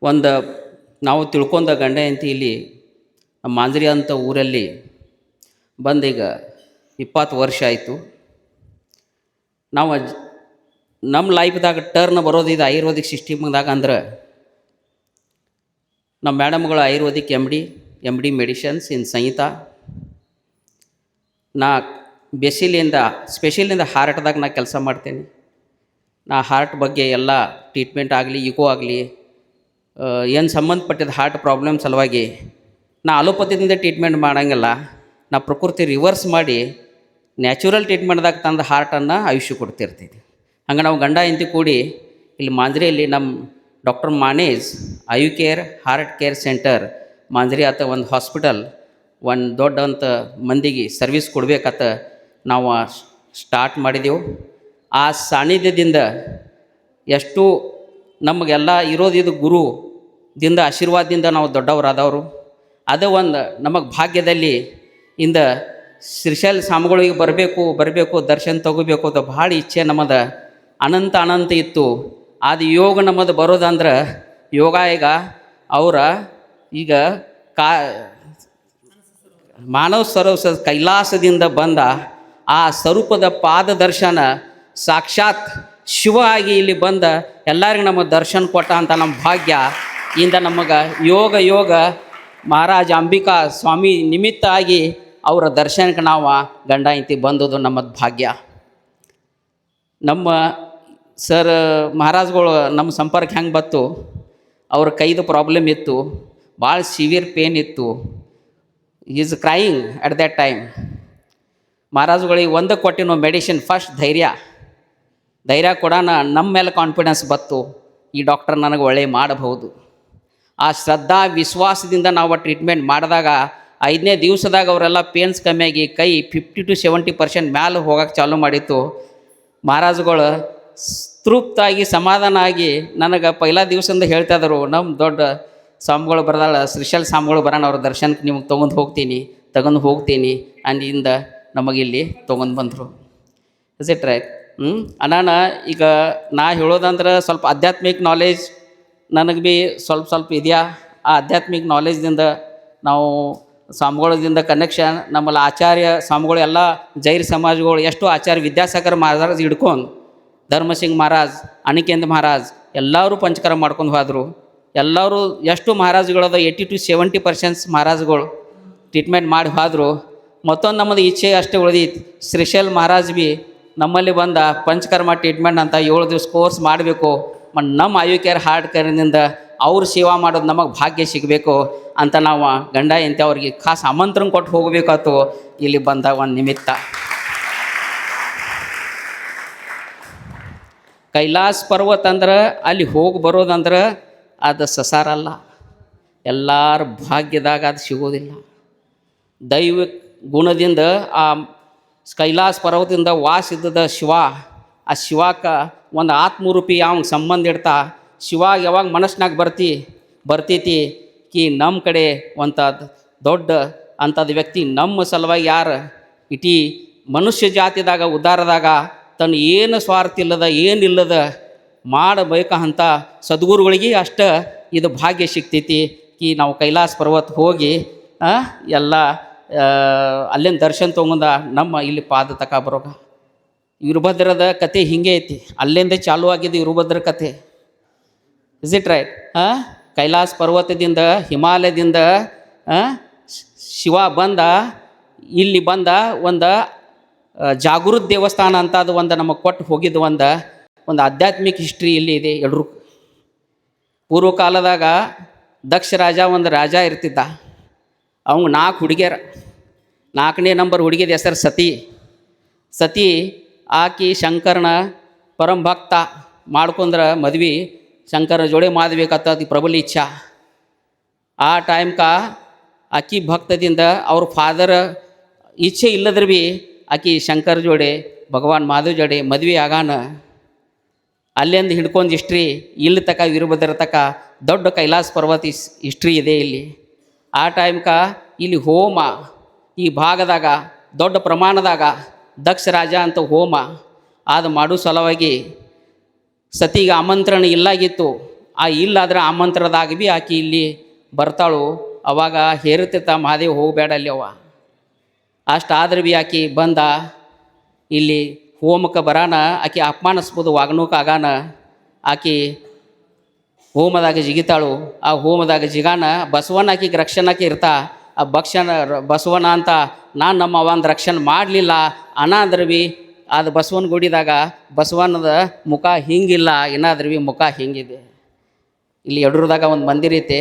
ಒಂದು ನಾವು ತಿಳ್ಕೊಂಡ ಗಂಡ ಹೆಂಡತಿ ಇಲ್ಲಿ ನಮ್ಮ ಮಾಂಜ್ರಿ ಅಂತ ಊರಲ್ಲಿ ಬಂದೀಗ 20 ವರ್ಷ ಆಯಿತು. ನಾವು ನಮ್ಮ ಲೈಫ್ದಾಗ ಟರ್ನ್ ಬರೋದು ಇದು ಆಯುರ್ವೇದಿಕ್ ಸಿಸ್ಟಮ್ದಾಗ. ಅಂದ್ರೆ ನಮ್ಮ ಮೇಡಮ್ಗಳು ಆಯುರ್ವೇದಿಕ್ ಎಮ್ ಡಿ ಮೆಡಿಷನ್ಸ್ ಇನ್ ಸಂಹಿತಾ. ನಾ ಸ್ಪೆಷಲಿಂದ ಹಾರ್ಟ್ದಾಗ ನಾ ಕೆಲಸ ಮಾಡ್ತೇನೆ. ನಾ ಹಾರ್ಟ್ ಬಗ್ಗೆ ಎಲ್ಲ ಟ್ರೀಟ್ಮೆಂಟ್ ಆಗಲಿ ಇಕೋ ಆಗಲಿ ಏನು ಸಂಬಂಧಪಟ್ಟಿದ ಹಾರ್ಟ್ ಪ್ರಾಬ್ಲಮ್ ಸಲುವಾಗಿ ನಾ ಅಲೋಪತಿದಿಂದ ಟ್ರೀಟ್ಮೆಂಟ್ ಮಾಡೋಂಗಿಲ್ಲ. ನಾ ಪ್ರಕೃತಿ ರಿವರ್ಸ್ ಮಾಡಿ ನ್ಯಾಚುರಲ್ ಟ್ರೀಟ್ಮೆಂಟ್ದಾಗ ತಂದು ಹಾರ್ಟನ್ನು ಆಯುಷ್ಯ ಕೊಡ್ತಿರ್ತೀವಿ. ಹಂಗೆ ನಾವು ಗಂಡ ಹೆಂಡತಿ ಕೂಡಿ ಇಲ್ಲಿ ಮಾಂಜ್ರಿಯಲ್ಲಿ ನಮ್ಮ ಡಾಕ್ಟರ್ ಮಾನೇಜ್ Ayu care heart care centre Manjri ಆತ ಒಂದು ಹಾಸ್ಪಿಟಲ್ ಒಂದು ದೊಡ್ಡ ಅಂತ ಮಂದಿಗೆ ಸರ್ವಿಸ್ ಕೊಡ್ಬೇಕತ್ತ ನಾವು ಸ್ಟಾರ್ಟ್ ಮಾಡಿದೆವು. ಆ ಸಾನ್ನಿಧ್ಯದಿಂದ ಎಷ್ಟು ನಮಗೆಲ್ಲ ಇರೋದು ಇದು ಗುರುದಿಂದ ಆಶೀರ್ವಾದದಿಂದ ನಾವು ದೊಡ್ಡವರಾದವರು. ಅದೇ ಒಂದು ನಮಗೆ ಭಾಗ್ಯದಲ್ಲಿ ಇಂದ ಶ್ರೀಶೈಲ ಸ್ವಾಮಿಗಳಿಗೆ ಬರಬೇಕು ದರ್ಶನ ತಗೋಬೇಕು ಅಂತ ಭಾಳ ಇಚ್ಛೆ ನಮ್ಮದು ಅನಂತ ಇತ್ತು. ಅದು ಯೋಗ ನಮ್ಮದು ಬರೋದಂದ್ರೆ ಯೋಗ ಈಗ ಅವರ ಈಗ ಮಾನವ ಸರೋವರ ಕೈಲಾಸದಿಂದ ಬಂದ ಆ ಸ್ವರೂಪದ ಪಾದ ದರ್ಶನ ಸಾಕ್ಷಾತ್ ಶಿವ ಆಗಿ ಇಲ್ಲಿ ಬಂದ ಎಲ್ಲರಿಗೂ ನಮಗೆ ದರ್ಶನ ಕೊಟ್ಟ ಅಂತ ನಮ್ಮ ಭಾಗ್ಯ ಇಂದ ನಮಗೆ ಯೋಗ ಮಹಾರಾಜ ಅಂಬಿಕಾ ಸ್ವಾಮಿ ನಿಮಿತ್ತ ಆಗಿ ಅವರ ದರ್ಶನಕ್ಕೆ ನಾವು ಗಂಡ ಹೆಂಡತಿ ಬಂದದ್ದು ನಮ್ಮದು ಭಾಗ್ಯ. ನಮ್ಮ ಸರ್ ಮಹಾರಾಜ್ಗಳು ನಮ್ಮ ಸಂಪರ್ಕ ಹೆಂಗೆ ಬತ್ತು, ಅವ್ರ ಕೈದು ಪ್ರಾಬ್ಲಮ್ ಇತ್ತು, ಭಾಳ ಸಿವಿಯರ್ ಪೇನ್ ಇತ್ತು. Is crying at that time. ಮಹಾರಾಜುಗಳಿಗೆ ಒಂದು ಕೊಟ್ಟಿನೋ ಮೆಡಿಸಿನ್, ಫಸ್ಟ್ ಧೈರ್ಯ ಕೊಡೋಣ ನಮ್ಮ ಮೇಲೆ ಕಾನ್ಫಿಡೆನ್ಸ್ ಬತ್ತು, ಈ ಡಾಕ್ಟರ್ ನನಗೆ ಒಳ್ಳೆ ಮಾಡಬಹುದು. ಆ ಶ್ರದ್ಧಾ ವಿಶ್ವಾಸದಿಂದ ನಾವು ಟ್ರೀಟ್ಮೆಂಟ್ ಮಾಡಿದಾಗ 5ನೇ ದಿವಸದಾಗ ಅವರೆಲ್ಲ ಪೇನ್ಸ್ ಕಮ್ಮಿಯಾಗಿ ಕೈ 50 to 70% ಮ್ಯಾಲೆ ಹೋಗೋಕ್ಕೆ ಚಾಲೂ ಮಾಡಿತ್ತು. ಮಹಾರಾಜುಗಳು ತೃಪ್ತಾಗಿ ಸಮಾಧಾನ ಆಗಿ ನನಗೆ ಪೈಲಾ ದಿವಸದಿಂದ ಹೇಳ್ತಾಯಿದ್ರು, ನಮ್ಮ ದೊಡ್ಡ ಸ್ವಾಮಿಗಳು ಬರದಾಳ ಶ್ರೀಶೈಲ ಸ್ವಾಮಿಗಳು ಬರೋಣ, ಅವ್ರ ದರ್ಶನಕ್ಕೆ ನಿಮಗೆ ತಗೊಂಡು ಹೋಗ್ತೀನಿ ಅಂದಿಂದ ನಮಗಿಲ್ಲಿ ತೊಗೊಂಡು ಬಂದರು. Is it right? ಅನಾನ ಈಗ ನಾ ಹೇಳೋದಂದ್ರೆ ಸ್ವಲ್ಪ ಆಧ್ಯಾತ್ಮಿಕ ನಾಲೆಜ್ ನನಗೆ ಭೀ ಸ್ವಲ್ಪ ಇದೆಯಾ. ಆ ಆಧ್ಯಾತ್ಮಿಕ ನಾಲೆಜ್ದಿಂದ ನಾವು ಸ್ವಾಮಿಗಳದಿಂದ ಕನೆಕ್ಷನ್ ನಮ್ಮಲ್ಲಿ ಆಚಾರ್ಯ ಸ್ವಾಮಿಗಳು ಎಲ್ಲ ಜೈನ ಸಮಾಜಗಳು ಎಷ್ಟು ಆಚಾರ್ಯ ವಿದ್ಯಾಸಾಗರ ಮಹಾರಾಜ್ ಹಿಡ್ಕೊಂಡು ಧರ್ಮಸಿಂಗ್ ಮಹಾರಾಜ್, ಅಣಿಕೇಂದ್ರ ಮಹಾರಾಜ್ ಎಲ್ಲರೂ ಪಂಚಕರ್ಮ ಮಾಡ್ಕೊಂಡು ಹೋದರು. ಎಲ್ಲರೂ ಎಷ್ಟು ಮಹಾರಾಜುಗಳದ 80 to 70% ಮಹಾರಾಜುಗಳು ಟ್ರೀಟ್ಮೆಂಟ್ ಮಾಡಿ ಹೋದರು. ಮತ್ತೊಂದು ನಮ್ಮದು ಇಚ್ಛೆ ಅಷ್ಟೇ ಉಳಿದೈತಿ, ಶ್ರೀಶೈಲ ಮಹಾರಾಜ್ ಭೀ ನಮ್ಮಲ್ಲಿ ಬಂದ ಪಂಚಕರ್ಮ ಟ್ರೀಟ್ಮೆಂಟ್ ಅಂತ 7 ದಿವಸ ಕೋರ್ಸ್ ಮಾಡಬೇಕು. ನಮ್ಮ ಆಯು ಕೇರ್ ಹಾರ್ಟ್ ಕೇರ್ನಿಂದ ಅವ್ರು ಸೇವಾ ಮಾಡೋದು ನಮಗೆ ಭಾಗ್ಯ ಸಿಗಬೇಕು ಅಂತ ನಾವು ಗಂಡ ಹೆಂಡತಿ ಅವ್ರಿಗೆ ಖಾಸ್ ಆಮಂತ್ರಣ ಕೊಟ್ಟು ಹೋಗಬೇಕಾಯ್ತು ಇಲ್ಲಿ ಬಂದ ಒಂದು ನಿಮಿತ್ತ. ಕೈಲಾಸ ಪರ್ವತ ಅಂದ್ರೆ ಅಲ್ಲಿ ಹೋಗಿ ಬರೋದಂದ್ರೆ ಅದು ಸಸಾರಲ್ಲ, ಎಲ್ಲರ ಭಾಗ್ಯದಾಗ ಅದು ಸಿಗೋದಿಲ್ಲ. ದೈವಿಕ ಗುಣದಿಂದ ಆ ಕೈಲಾಸ ಪರ್ವತದಿಂದ ವಾಸಿದ್ದ ಶಿವ, ಆ ಶಿವಕ್ಕೆ ಒಂದು ಆತ್ಮರೂಪಿ ಅವ್ನಿಗೆ ಸಂಬಂಧ ಇಡ್ತಾ ಶಿವ ಯಾವಾಗ ಮನಸ್ಸಿನಾಗ ಬರ್ತೈತಿ ಕಿ ನಮ್ಮ ಕಡೆ ಒಂಥದ್ದು ದೊಡ್ಡ ಅಂಥದ್ದು ವ್ಯಕ್ತಿ ನಮ್ಮ ಸಲುವಾಗಿ ಯಾರು ಇಡೀ ಮನುಷ್ಯ ಜಾತಿದಾಗ ಉದ್ಧಾರದಾಗ ತನ್ನ ಏನು ಸ್ವಾರ್ಥ ಇಲ್ಲದ ಏನಿಲ್ಲದ ಮಾಡಬೇಕಂತ ಸದ್ಗುರುಗಳಿಗೆ ಅಷ್ಟು ಇದು ಭಾಗ್ಯ ಸಿಗ್ತೈತಿ ಕಿ ನಾವು ಕೈಲಾಸ ಪರ್ವತ ಹೋಗಿ ಎಲ್ಲ ಅಲ್ಲಿಂದ ದರ್ಶನ ತೊಗೊಂಡ ನಮ್ಮ ಇಲ್ಲಿ ಪಾದ ತಕ ಬರೋಗ. ವೀರಭದ್ರದ ಕತೆ ಹಿಂಗೆ ಐತಿ, ಅಲ್ಲಿಂದ ಚಾಲೂ ಆಗಿದ್ದು ವೀರಭದ್ರ ಕತೆ. Is it right? ಕೈಲಾಸ ಪರ್ವತದಿಂದ ಹಿಮಾಲಯದಿಂದ ಶಿವ ಬಂದ ಇಲ್ಲಿ ಬಂದ ಒಂದು ಜಾಗೃತ ದೇವಸ್ಥಾನ ಅಂತ ಅದು ಒಂದು ನಮಗೆ ಕೊಟ್ಟು ಹೋಗಿದ್ದು ಒಂದು ಆಧ್ಯಾತ್ಮಿಕ ಹಿಸ್ಟ್ರಿ ಇಲ್ಲಿ ಇದೆ. ಎಲ್ಲರೂ ಪೂರ್ವ ಕಾಲದಾಗ ದಕ್ಷ ರಾಜ ಒಂದು ರಾಜ ಇರ್ತಿದ್ದ. ಅವ್ನು 4 ಹುಡುಗಿಯರ, 4ನೇ ನಂಬರ್ ಹುಡುಗಿದ ಹೆಸರು ಸತಿ. ಆಕಿ ಶಂಕರನ ಪರಂಭಕ್ತ ಮಾಡ್ಕೊಂಡ್ರೆ ಮದ್ವೆ ಶಂಕರನ ಜೋಡಿ ಮಾಡಬೇಕಂತ ಪ್ರಬಲ ಇಚ್ಛಾ. ಆ ಆಕಿ ಭಕ್ತದಿಂದ ಅವ್ರ ಫಾದರ್ ಇಚ್ಛೆ ಇಲ್ಲದ್ರೆ ಭೀ ಆಕಿ ಶಂಕರ ಜೋಡಿ ಭಗವಾನ್ ಮಹಾದೇವ್ ಜೋಡಿ ಮದ್ವೆ ಆಗಾನ. ಅಲ್ಲಿಂದ ಹಿಡ್ಕೊಂಡು ಹಿಸ್ಟ್ರಿ ಇಲ್ಲಿ ತಕ ವೀರಭದ್ರ ತಕ ದೊಡ್ಡ ಕೈಲಾಸ ಪರ್ವತ ಹಿಸ್ಟ್ರಿ ಇದೆ ಇಲ್ಲಿ. ಆ ಇಲ್ಲಿ ಹೋಮ ಈ ಭಾಗದಾಗ ದೊಡ್ಡ ಪ್ರಮಾಣದಾಗ ದಕ್ಷ ರಾಜ ಅಂತ ಹೋಮ ಅದು ಮಾಡೋ ಸಲುವಾಗಿ ಸತಿಗೆ ಆಮಂತ್ರಣ ಇಲ್ಲಾಗಿತ್ತು. ಇಲ್ಲಾದ್ರೆ ಆಮಂತ್ರದಾಗ ಭೀ ಆಕಿ ಇಲ್ಲಿ ಬರ್ತಾಳು. ಅವಾಗ ಹೇರುತ್ತಿರ್ತ ಮಹಾದೇವ್ ಹೋಗಬೇಡ ಅಲ್ಲಿ ಅವ. ಅಷ್ಟಾದ್ರೆ ಭೀ ಆಕಿ ಬಂದ ಇಲ್ಲಿ ಹೋಮಕ್ಕೆ ಬರಾನ ಆಕಿ ಅಪಮಾನಿಸ್ಬೋದು ವಾಗ್ನೂಕ ಆಗಾನ. ಆಕಿ ಹೋಮದಾಗ ಜಿಗಿತಾಳು. ಆ ಹೋಮದಾಗ ಜಿಗಾನ ಬಸವನ ಆಕಿಗೆ ರಕ್ಷಣಕ್ಕೆ ಇರ್ತಾ. ಆ ಬಸವನ ಅಂತ ನಾನು ನಮ್ಮ ಒಂದು ರಕ್ಷಣೆ ಮಾಡಲಿಲ್ಲ ಅನಾದ್ರೆ ಭೀ ಅದು ಬಸವನ ಗುಡಿದಾಗ ಬಸವನದ ಮುಖ ಹಿಂಗಿಲ್ಲ, ಏನಾದ್ರೂ ಭೀ ಮುಖ ಹಿಂಗಿದೆ. ಇಲ್ಲಿ ಯಡೂರದಾಗ ಒಂದು ಮಂದಿರ ಐತೆ,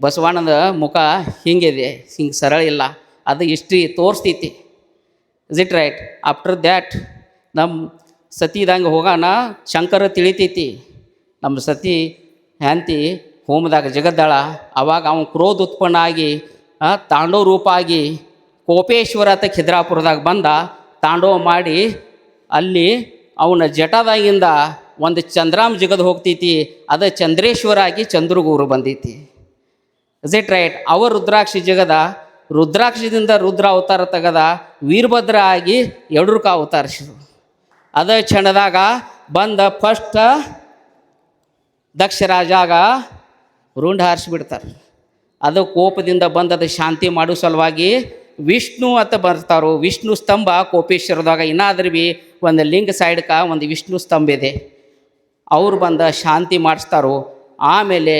ಬಸವಣ್ಣನ ಮುಖ ಹಿಂಗಿದೆ, ಹಿಂಗೆ ಸರಳ ಇಲ್ಲ. ಅದು ಹಿಸ್ಟ್ರಿ ತೋರಿಸ್ತೈತಿ. Is it right? After that ನಮ್ಮ ಸತಿದಂಗೆ ಹೋಗೋಣ ಶಂಕರ ತಿಳಿತೈತಿ. ನಮ್ಮ ಸತಿ ಹ್ಯಾಂತಿ ಹೋಮದಾಗ ಜಗದ್ದಾಳ. ಅವಾಗ ಅವನು ಕ್ರೋಧ ಉತ್ಪನ್ನ ಆಗಿ ತಾಂಡವ ರೂಪ ಆಗಿ ಕೋಪೇಶ್ವರ ಅಂತ ಖಿದ್ರಾಪುರದಾಗ ಬಂದ. ತಾಂಡವ ಮಾಡಿ ಅಲ್ಲಿ ಅವನ ಜಟದಾಗಿಂದ ಒಂದು ಚಂದ್ರಾಮ್ ಜಿಗದು ಹೋಗ್ತೈತಿ. ಅದು ಚಂದ್ರೇಶ್ವರ ಆಗಿ ಚಂದ್ರಗೂರು ಬಂದೈತಿ. Is it right? ಅವ ರುದ್ರಾಕ್ಷಿ ಜಗದ, ರುದ್ರಾಕ್ಷಿದಿಂದ ರುದ್ರ ಅವತಾರ ತೆಗದ, ವೀರಭದ್ರ ಆಗಿ ಯಡೂರಕ ಅವತಾರಿಸಿದ್ರು. ಅದ ಕ್ಷಣದಾಗ ಬಂದ ಫಸ್ಟ್ ದಕ್ಷ ರಾಜಾಗ ರುಂಡ ಹಾರಿಸಿಬಿಡ್ತಾರೆ. ಅದು ಕೋಪದಿಂದ ಬಂದದ ಶಾಂತಿ ಮಾಡೋ ಸಲುವಾಗಿ ವಿಷ್ಣು ಅಂತ ಬರ್ತಾರೋ. ವಿಷ್ಣು ಸ್ತಂಭ ಕೋಪೇಶ್ವರದಾಗ ಏನಾದ್ರೂ ಭೀ ಒಂದು ಲಿಂಗ ಸೈಡ್ಕ ಒಂದು ವಿಷ್ಣು ಸ್ತಂಭ ಇದೆ. ಅವ್ರು ಬಂದ ಶಾಂತಿ ಮಾಡಿಸ್ತಾರೋ. ಆಮೇಲೆ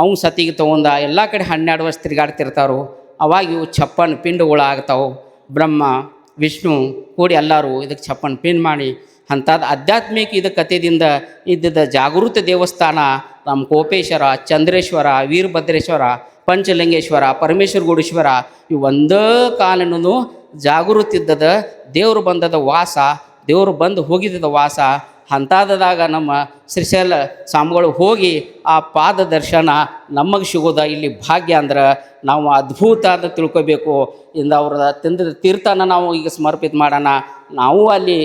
ಅವ್ನು ಸತಿಗೆ ತೊಗೊಂಡ ಎಲ್ಲ ಕಡೆ 12 ವರ್ಷ ತಿರುಗಾಡ್ತಿರ್ತಾರೋ. ಅವಾಗ ಇವು 56 ಪಿಂಡಗಳು ಆಗ್ತಾವೆ. ಬ್ರಹ್ಮ ವಿಷ್ಣು ಕೂಡಿ ಎಲ್ಲರೂ ಇದಕ್ಕೆ 56 ಪಿಂಡ್ ಮಾಡಿ ಅಂಥದ್ದು ಆಧ್ಯಾತ್ಮಿಕ ಇದು ಕಥೆದಿಂದ ಇದ್ದಿದ್ದ ಜಾಗೃತ ದೇವಸ್ಥಾನ ನಮ್ಮ ಕೋಪೇಶ್ವರ, ಚಂದ್ರೇಶ್ವರ, ವೀರಭದ್ರೇಶ್ವರ, ಪಂಚಲಿಂಗೇಶ್ವರ, ಪರಮೇಶ್ವರ ಗುಡೇಶ್ವರ ಇವು ಒಂದೇ ಕಾಲನೂ ಜಾಗೃತಿ ಇದ್ದದ. ದೇವರು ಬಂದದ ವಾಸ, ದೇವರು ಬಂದು ಹೋಗಿದ್ದದ ವಾಸ. ಅಂಥದ್ದಾಗ ನಮ್ಮ ಶ್ರೀಶೈಲ ಸ್ವಾಮಿಗಳು ಹೋಗಿ ಆ ಪಾದ ದರ್ಶನ ನಮಗೆ ಸಿಗೋದ ಇಲ್ಲಿ ಭಾಗ್ಯ. ಅಂದ್ರೆ ನಾವು ಅದ್ಭುತ ಅಂತ ತಿಳ್ಕೊಬೇಕು. ಇಂದ ಅವ್ರದ ತಿಂದ ತೀರ್ಥನ ನಾವು ಈಗ ಸಮರ್ಪಿತ ಮಾಡೋಣ. ನಾವು ಅಲ್ಲಿ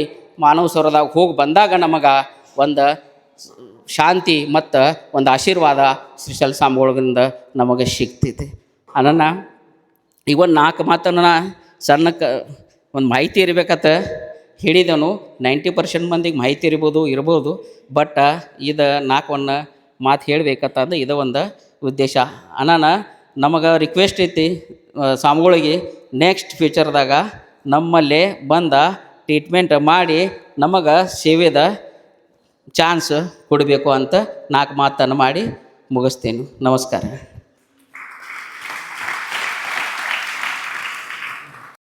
ಮಾನವ ಸರೋದಾಗ ಹೋಗಿ ಬಂದಾಗ ನಮಗೆ ಒಂದು ಶಾಂತಿ ಮತ್ತು ಒಂದು ಆಶೀರ್ವಾದ ಶ್ರೀಶೈಲ ಸ್ವಾಮಿಗಳಿಂದ ನಮಗೆ ಸಿಗ್ತೈತಿ. ಅನನ್ನ ಈಗ ಒಂದು 4 ಮಾತನ್ನು ಸಣ್ಣಕ್ಕೆ ಒಂದು ಮಾಹಿತಿ ಇರಬೇಕಂತ ಹೇಳಿದವನು. 90% ಮಂದಿಗೆ ಮಾಹಿತಿ ಇರ್ಬೋದು. ಬಟ್ ಇದು 4 ಮಾತು ಹೇಳಬೇಕಂತಂದು ಇದು ಒಂದು ಉದ್ದೇಶ. ಅನಾನ ನಮಗೆ ರಿಕ್ವೆಸ್ಟ್ ಐತಿ ಸ್ವಾಮಿಗಳಿಗೆ ನೆಕ್ಸ್ಟ್ ಫ್ಯೂಚರ್ದಾಗ ನಮ್ಮಲ್ಲೇ ಬಂದ ಟ್ರೀಟ್ಮೆಂಟ್ ಮಾಡಿ ನಮಗೆ ಸೇವೆದ ಚಾನ್ಸ್ ಕೊಡಬೇಕು ಅಂತ 4 ಮಾತನ್ನು ಮಾಡಿ ಮುಗಿಸ್ತೇನೆ. ನಮಸ್ಕಾರ.